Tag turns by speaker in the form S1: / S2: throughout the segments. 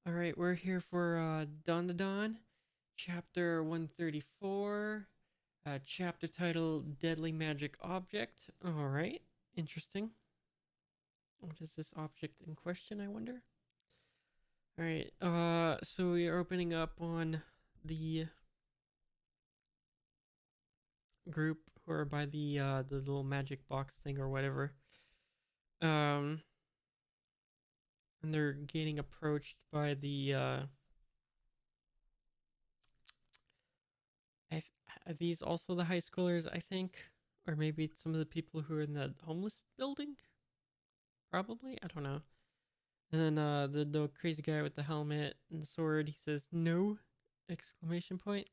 S1: All right, we're here for DanDaDan, chapter 134, chapter title Deadly Magic Object. All right, interesting. What is this object in question, I wonder? All right, so we are opening up on the group who are by the little magic box thing or whatever. Um, and they're getting approached by the are these also the high schoolers, I think? Or maybe some of the people who are in that homeless building? Probably? I don't know. And then the crazy guy with the helmet and the sword, he says, "No!" Exclamation point.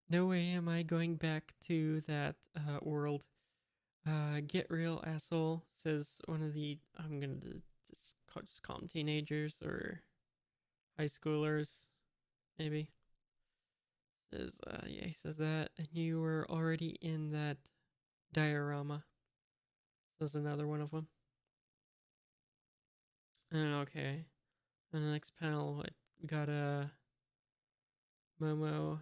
S1: No way am I going back to that world. Get real, asshole, says one of the, I'm gonna just call them teenagers or high schoolers, maybe. Says, yeah, he says that. And you were already in that diorama. Says another one of them. And okay. And the next panel, we got a Momo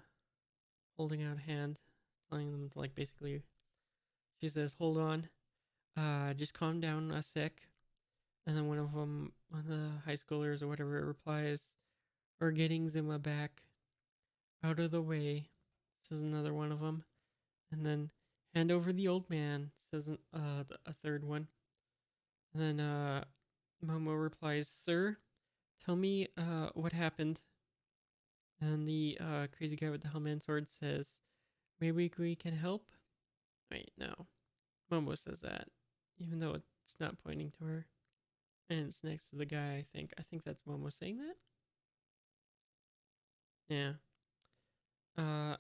S1: holding out a hand, telling them to, like, basically, she says, "Hold on, just calm down a sec." And then one of them, one of the high schoolers or whatever, replies, "We're getting Zuma back, out of the way," says another one of them. And then, "Hand over the old man," says a third one. And then Momo replies, "Sir, tell me what happened." And the crazy guy with the helmet and sword says, "Maybe we can help." Wait, no. Momo says that, even though it's not pointing to her. And it's next to the guy, I think. I think that's Momo saying that. Yeah.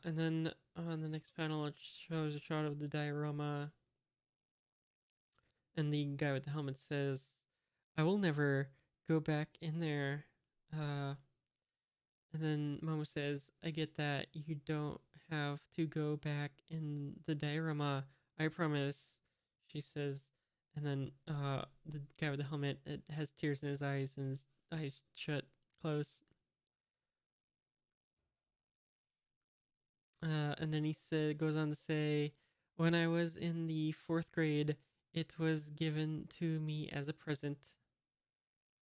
S1: And then on the next panel, it shows a shot of the diorama. And the guy with the helmet says, "I will never go back in there." And then Momo says, "I get that. You don't have to go back in the diorama. I promise," she says. And then the guy with the helmet, it has tears in his eyes and his eyes shut close. And then goes on to say, "When I was in the fourth grade, it was given to me as a present."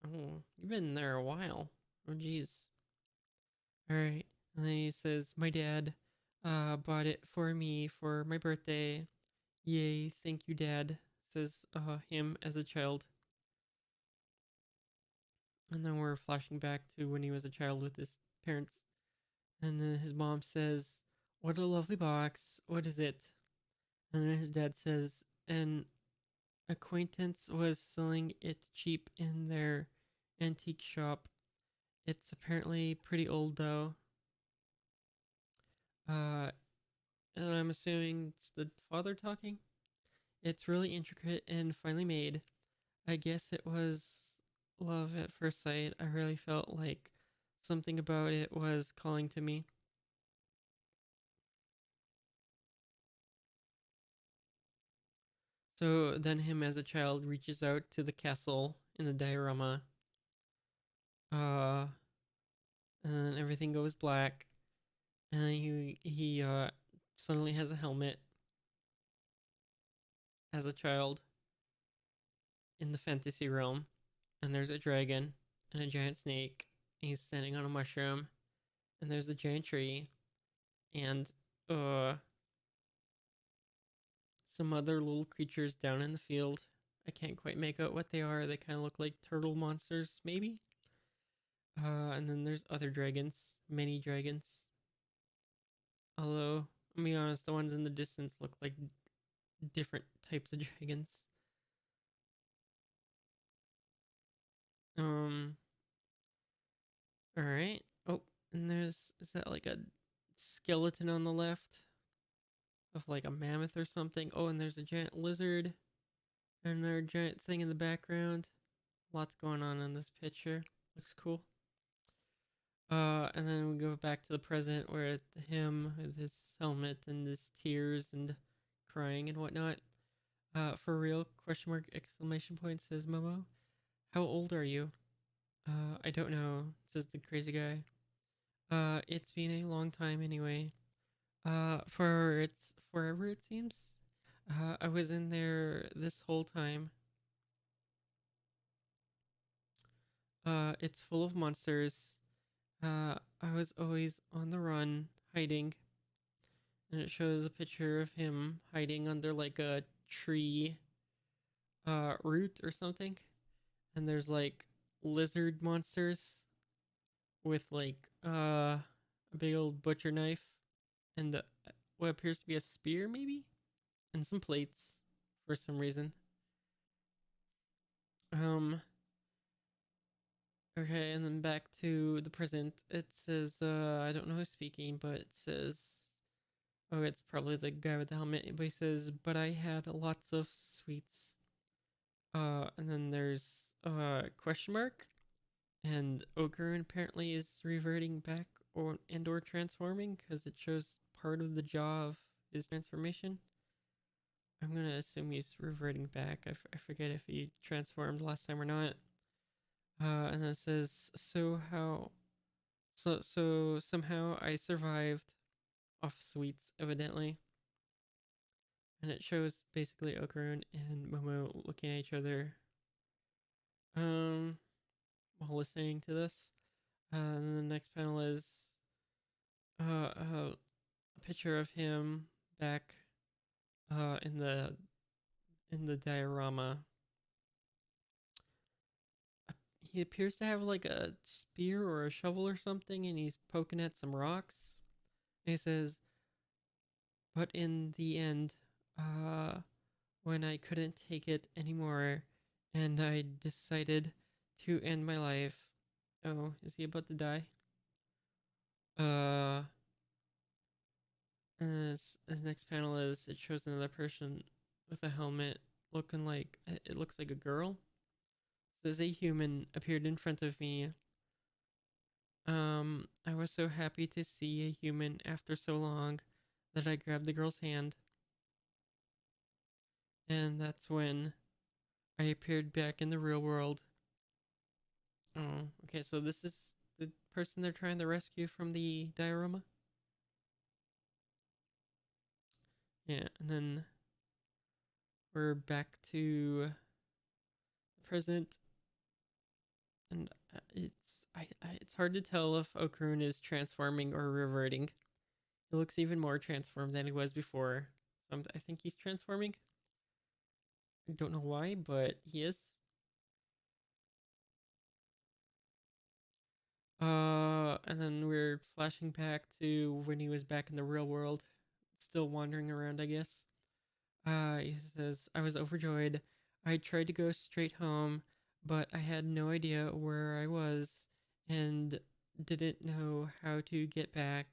S1: Oh, you've been there a while. Oh, jeez. All right. And then he says, "My dad bought it for me for my birthday. Yay, thank you, Dad," says him as a child. And then we're flashing back to when he was a child with his parents. And then his mom says, "What a lovely box. What is it?" And then his dad says, "An acquaintance was selling it cheap in their antique shop. It's apparently pretty old, though." Uh, and I'm assuming it's the father talking. "It's really intricate and finely made. I guess it was love at first sight. I really felt like something about it was calling to me." So then him as a child reaches out to the castle in the diorama. Uh, and then everything goes black. And then he suddenly has a helmet as a child in the fantasy realm. And there's a dragon and a giant snake. And he's standing on a mushroom. And there's a giant tree. And uh some other little creatures down in the field. I can't quite make out what they are. They kind of look like turtle monsters, maybe. And then there's other dragons, many dragons. Although, I'll be honest, the ones in the distance look like different types of dragons. Um, all right. Oh, and is that like a skeleton on the left of like a mammoth or something? Oh, and there's a giant lizard and another giant thing in the background. Lots going on in this picture. Looks cool. And then we go back to the present where him with his helmet and his tears and crying and whatnot. "For real?" Question mark exclamation point, says Momo. "How old are you?" I don't know, says the crazy guy. It's been a long time anyway. For it's forever it seems. I was in there this whole time. It's full of monsters. I was always on the run, hiding, and it shows a picture of him hiding under like a tree, root or something. And there's like lizard monsters with like a big old butcher knife and what appears to be a spear, maybe, and some plates for some reason. Um, Okay, and then back to the present. It says, I don't know who's speaking, but it says, oh, it's probably the guy with the helmet. But he says, but I had lots of sweets. And then there's question mark, and Ogre apparently is reverting back or transforming because it shows part of the jaw of his transformation. I'm gonna assume he's reverting back. I forget if he transformed last time or not. And then it says, so somehow I survived off sweets, evidently. And it shows basically Okarun and Momo looking at each other, um, while listening to this. And then the next panel is a picture of him back in the diorama. He appears to have like a spear or a shovel or something, and he's poking at some rocks. And he says, but in the end, uh, when I couldn't take it anymore and I decided to end my life. Oh, is he about to die? Uh, and this next panel is it shows another person with a helmet looking like it looks like a girl. It says a human appeared in front of me. I was so happy to see a human after so long that I grabbed the girl's hand, and that's when I appeared back in the real world. Oh, okay, so this is the person they're trying to rescue from the diorama? Yeah, and then we're back to the present, and it's hard to tell if Okarun is transforming or reverting. He looks even more transformed than he was before. So I think he's transforming. I don't know why, but he is. And then we're flashing back to when he was back in the real world, still wandering around, I guess. He says, I was overjoyed. I tried to go straight home, but I had no idea where I was and didn't know how to get back.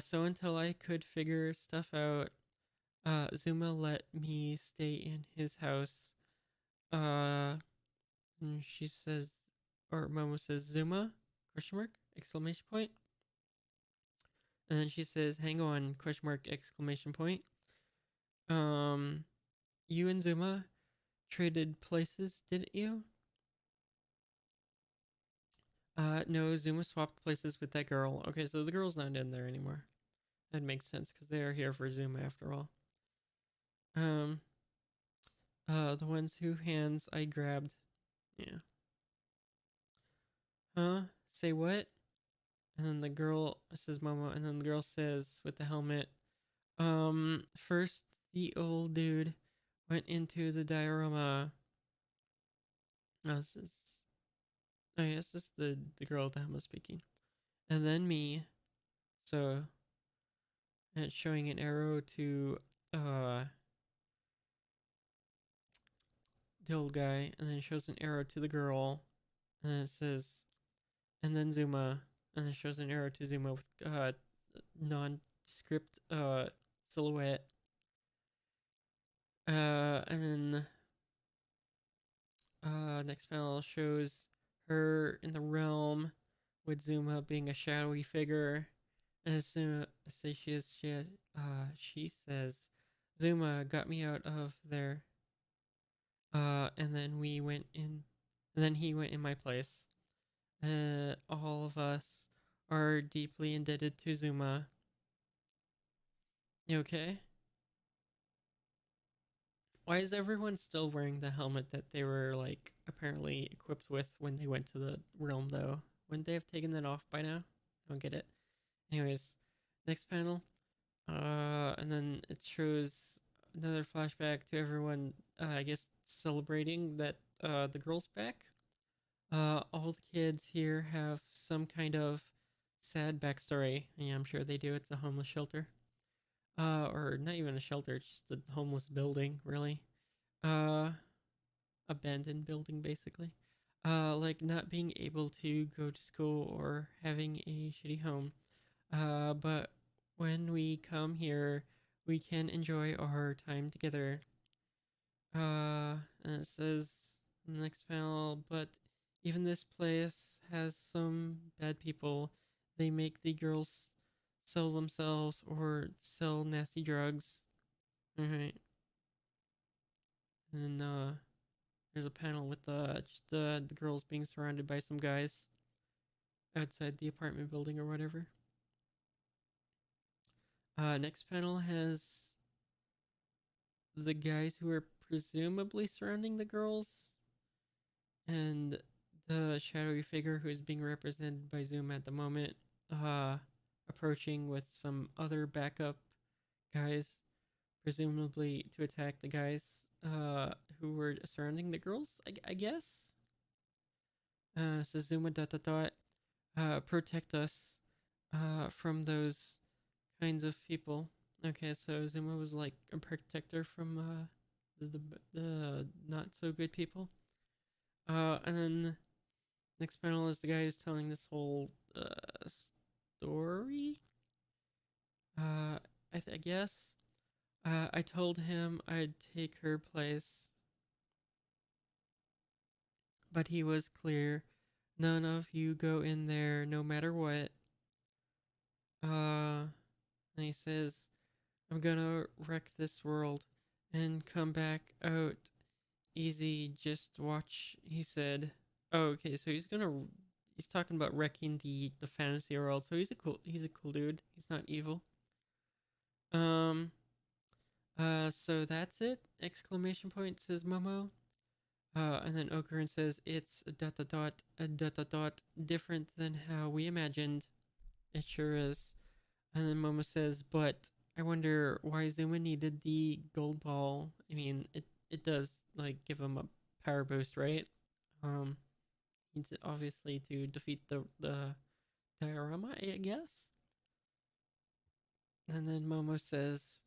S1: So until I could figure stuff out, Zuma let me stay in his house. Uh, and she says, or Momo says, Zuma? Question mark? Exclamation point. And then she says, hang on, question mark, exclamation point. Um, you and Zuma traded places, didn't you? No, Zuma swapped places with that girl. Okay, so the girl's not in there anymore. That makes sense because they are here for Zuma after all. Um, the ones who hands I grabbed. Yeah. Huh? Say what? And then the girl says Momo, and then the girl says with the helmet, first the old dude went into the diorama. Oh, this is. Oh, yeah, it's just the girl with the helmet speaking. And then me. So, and it's showing an arrow to uh the old guy, and then it shows an arrow to the girl, and then it says, and then Zuma, and it shows an arrow to Zuma with nondescript silhouette. And then next panel shows her in the realm with Zuma being a shadowy figure. And as Zuma says she says, Zuma got me out of there. And then we went in, and then he went in my place. all of us are deeply indebted to Zuma. You okay? Why is everyone still wearing the helmet that they were like apparently equipped with when they went to the realm though? Wouldn't they have taken that off by now? I don't get it. Anyways, next panel. And then it shows another flashback to everyone, I guess, celebrating that the girl's back. All the kids here have some kind of sad backstory. Yeah, I'm sure they do. It's a homeless shelter. Or not even a shelter, it's just a homeless building, really. Uh, Abandoned building, basically. Like not being able to go to school or having a shitty home. But when we come here, we can enjoy our time together. And it says in the next panel, but even this place has some bad people. They make the girls sell themselves or sell nasty drugs. Alright. And then there's a panel with just the girls being surrounded by some guys outside the apartment building or whatever. Next panel has the guys who are presumably surrounding the girls and the shadowy figure who is being represented by Zoom at the moment, uh, approaching with some other backup guys, presumably to attack the guys who were surrounding the girls, I guess. Suzuma dot dot dot, protect us from those kinds of people. Okay, so Zuma was like a protector from the not so good people. And then next panel is the guy who's telling this whole story. I guess. I told him I'd take her place, but he was clear. None of you go in there, no matter what. And he says, I'm gonna wreck this world and come back out easy. Just watch, he said. Oh, okay, so he's talking about wrecking the fantasy world. So he's a cool dude. He's not evil. Um so that's it. Exclamation point, says Momo. And then Okurin says it's a dot dot dot a dot dot dot different than how we imagined. It sure is. And then Momo says, but I wonder why Zuma needed the gold ball. I mean, it does like give him a power boost, right? Um, it's obviously to defeat the diorama, I guess. And then Momo says,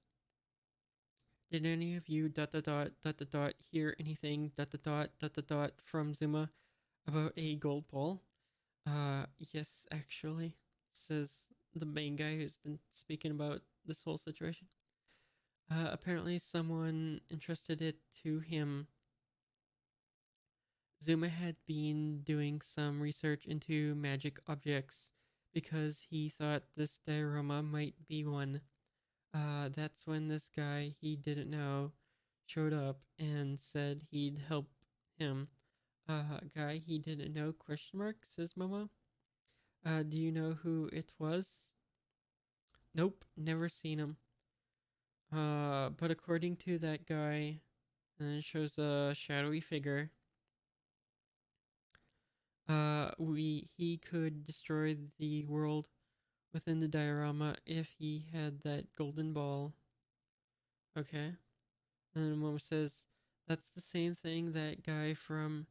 S1: "Did any of you dot dot dot dot dot dot hear anything dot dot dot dot dot dot from Zuma about a gold ball?" Yes, actually, says the main guy who's been speaking about this whole situation. Apparently, someone entrusted it to him. Zuma had been doing some research into magic objects because he thought this diorama might be one. That's when this guy he didn't know showed up and said he'd help him. Guy he didn't know? Question mark, says Momo. Do you know who it was? Nope, never seen him. But according to that guy, and it shows a shadowy figure. He could destroy the world within the diorama if he had that golden ball. Okay. And then Momo says that's the same thing that guy from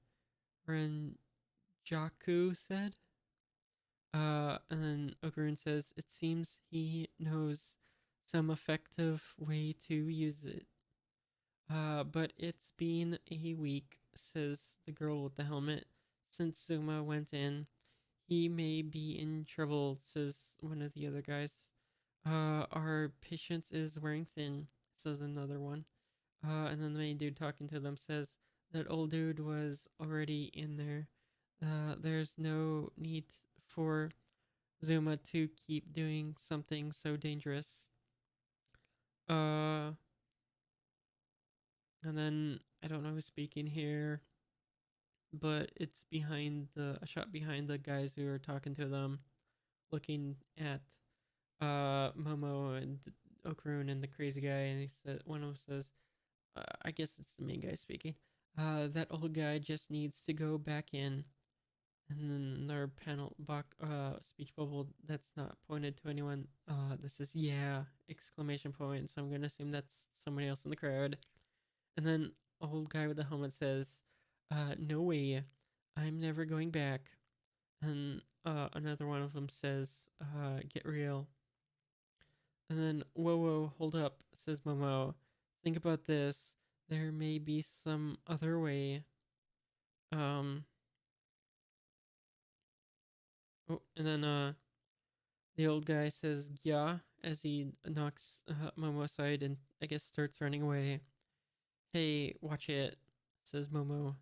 S1: Renjaku said. And then Ogurun says it seems he knows some effective way to use it. But it's been a week, says the girl with the helmet, since Zuma went in. He may be in trouble, says one of the other guys. Our patience is wearing thin, says another one. And then the main dude talking to them says that old dude was already in there. There's no need for Zuma to keep doing something so dangerous. And then I don't know who's speaking here. but it's behind a shot behind the guys who are talking to them, looking at Momo and Okarun and the crazy guy, and he said one of them says, I guess it's the main guy speaking. That old guy just needs to go back in. And then another speech bubble that's not pointed to anyone. This is yeah exclamation point. So I'm gonna assume that's somebody else in the crowd. And then old guy with the helmet says, "No way, I'm never going back." And another one of them says, "Get real." And then whoa whoa hold up, says Momo. Think about this. There may be some other way. Um. Oh, and then the old guy says, "Yeah," as he knocks Momo aside and I guess starts running away. "Hey, watch it," says Momo.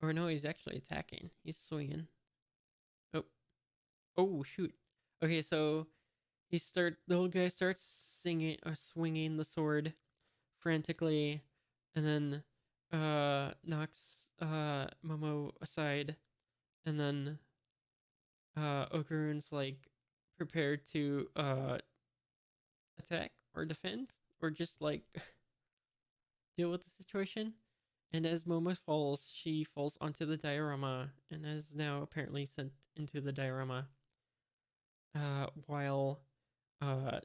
S1: Or no, he's actually attacking. He's swinging. Oh, oh shoot. Okay, so the old guy starts singing or swinging the sword frantically, and then knocks Momo aside, and then Okarun's like prepared to attack or defend or just like deal with the situation. And as Momo falls, she falls onto the diorama and is now apparently sent into the diorama. While the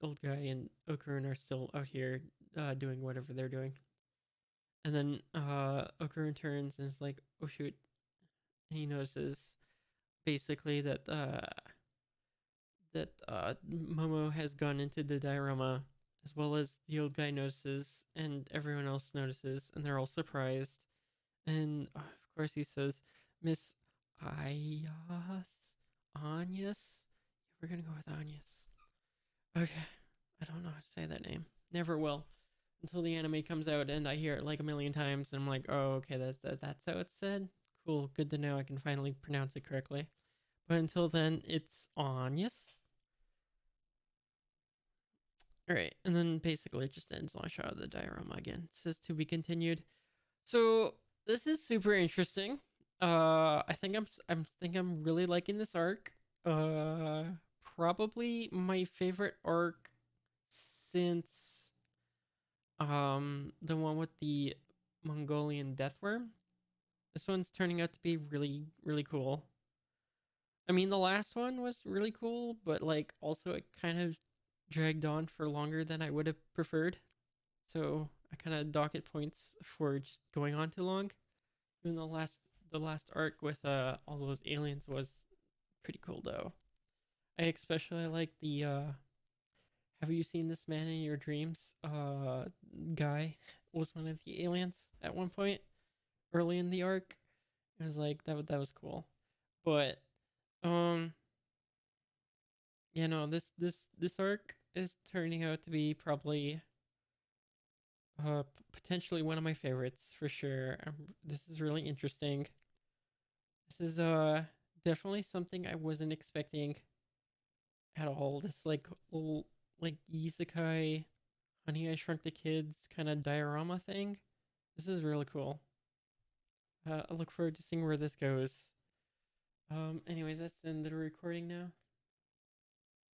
S1: old guy and Okarun are still out here doing whatever they're doing. And then Okarun turns and is like, "Oh shoot!" And he notices basically that Momo has gone into the diorama, as well as the old guy notices, and everyone else notices, and they're all surprised. And of course, he says, "Miss Ayas, Anyas." We're gonna go with Anyas. Okay, I don't know how to say that name. Never will until the anime comes out, and I hear it like a million times, and I'm like, "Oh, okay, that's how it's said." Cool, good to know. I can finally pronounce it correctly. But until then, it's Anyas. All right, and then basically it just ends on a shot of the diorama again. It says to be continued. So this is super interesting. I think I'm really liking this arc. Uh, Probably my favorite arc since the one with the Mongolian deathworm. This one's turning out to be really really cool. I mean, the last one was really cool, but like also it kind of dragged on for longer than I would have preferred. So I kind of dock it points for just going on too long. Even the last arc with all those aliens was pretty cool though. I especially like the have you seen this man in your dreams? Guy was one of the aliens at one point early in the arc. It was like that was cool. But um this arc is turning out to be probably potentially one of my favorites for sure. This is really interesting. This is definitely something I wasn't expecting at all. This like isekai, Honey I Shrunk the Kids kind of diorama thing. This is really cool. I look forward to seeing where this goes. Anyways, that's the end of the recording now.